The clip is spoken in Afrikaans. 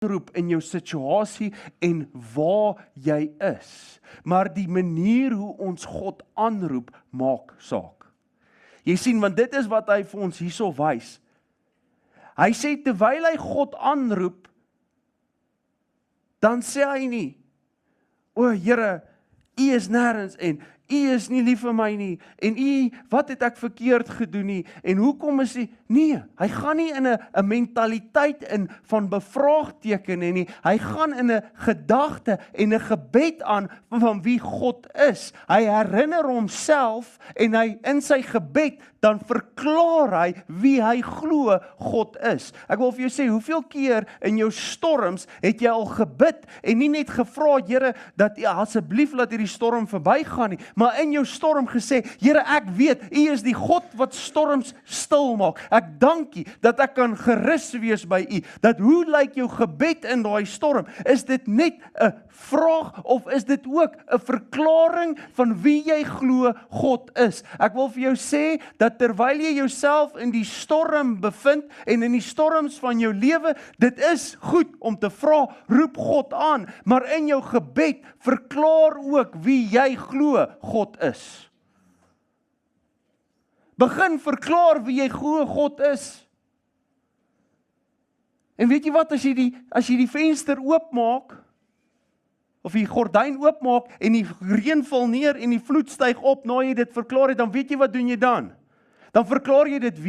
roep in jou situasie en waar jy is. Maar die manier hoe ons God aanroep, maak saak. Jy sien, want dit is wat hy vir ons hierso wys. Hy sê, terwyl hy God aanroep, dan sê hy nie, o Here, U is nêrens en U is nie lief vir my nie, en U, wat het ek verkeerd gedoen nie, en hoekom is U, nee, hy gaan nie in 'n mentaliteit in van bevraagteken nie, hy gaan in 'n gedagte en 'n gebed aan van wie God is. Hy herinner homself en hy in sy gebed, dan verklaar hy wie hy glo God is. Ek wil vir jou sê, hoeveel keer in jou storms het jy al gebid en nie net gevra, Here, dat U asseblief laat hierdie storm verbygaan nie, maar in jou storm gesê, Here, ek weet, U is die God wat storms stil maak. Ek dank U dat ek kan gerus wees by U. Dat hoe lyk jou gebed in daai storm? Is dit net 'n vraag of is dit ook 'n verklaring van wie jy glo God is? Ek wil vir jou sê dat terwyl jy jouself in die storm bevind en in die storms van jou lewe, dit is goed om te vra, roep God aan, maar in jou gebed verklaar ook wie jy glo God is. Begin verklaar wie jy glo God is. En weet jy wat, as jy die venster oopmaak, of die gordyn oopmaak, en die reën val neer, en die vloed styg op, na jy dit verklaar het, dan weet jy wat doen jy dan? Dan verklaar jy dit weer.